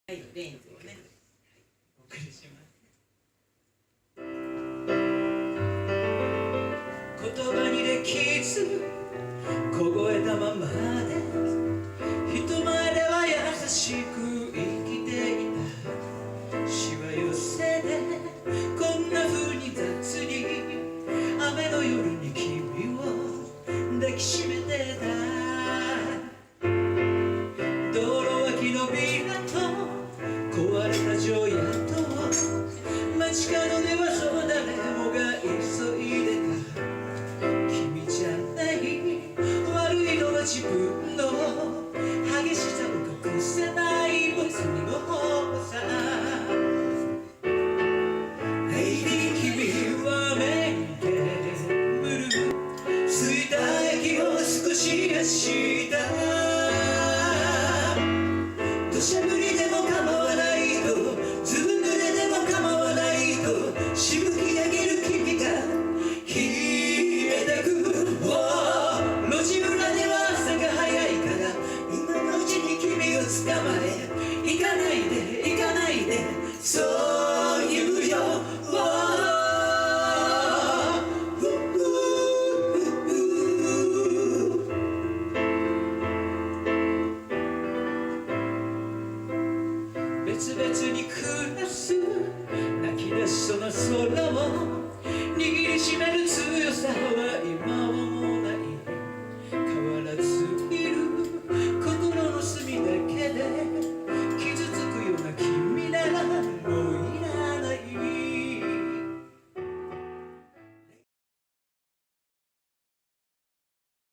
レインズをね、お送りします。言葉にできず凍えたままで人前では優しく生きていた。しわ寄せでこんな風に雑に雨の夜に君を抱きしめてた。道路脇のビラと壊れた城屋と街角ではそう誰もが急いでた。君じゃない悪いのは自分の激しさを隠せないボスにの方さ。レイディ君は目に眠る吸いた息を少し発した。土砂降りでも構わないとずぶ濡れでも構わないとしぶき上げる君が冷えたく。路地裏では朝が早いから今のうちに君を捕まえ行かないで行かないでそう言うよ。別々に暮らす泣き出しそうな空を握りしめる強さは今はもうない。変わらず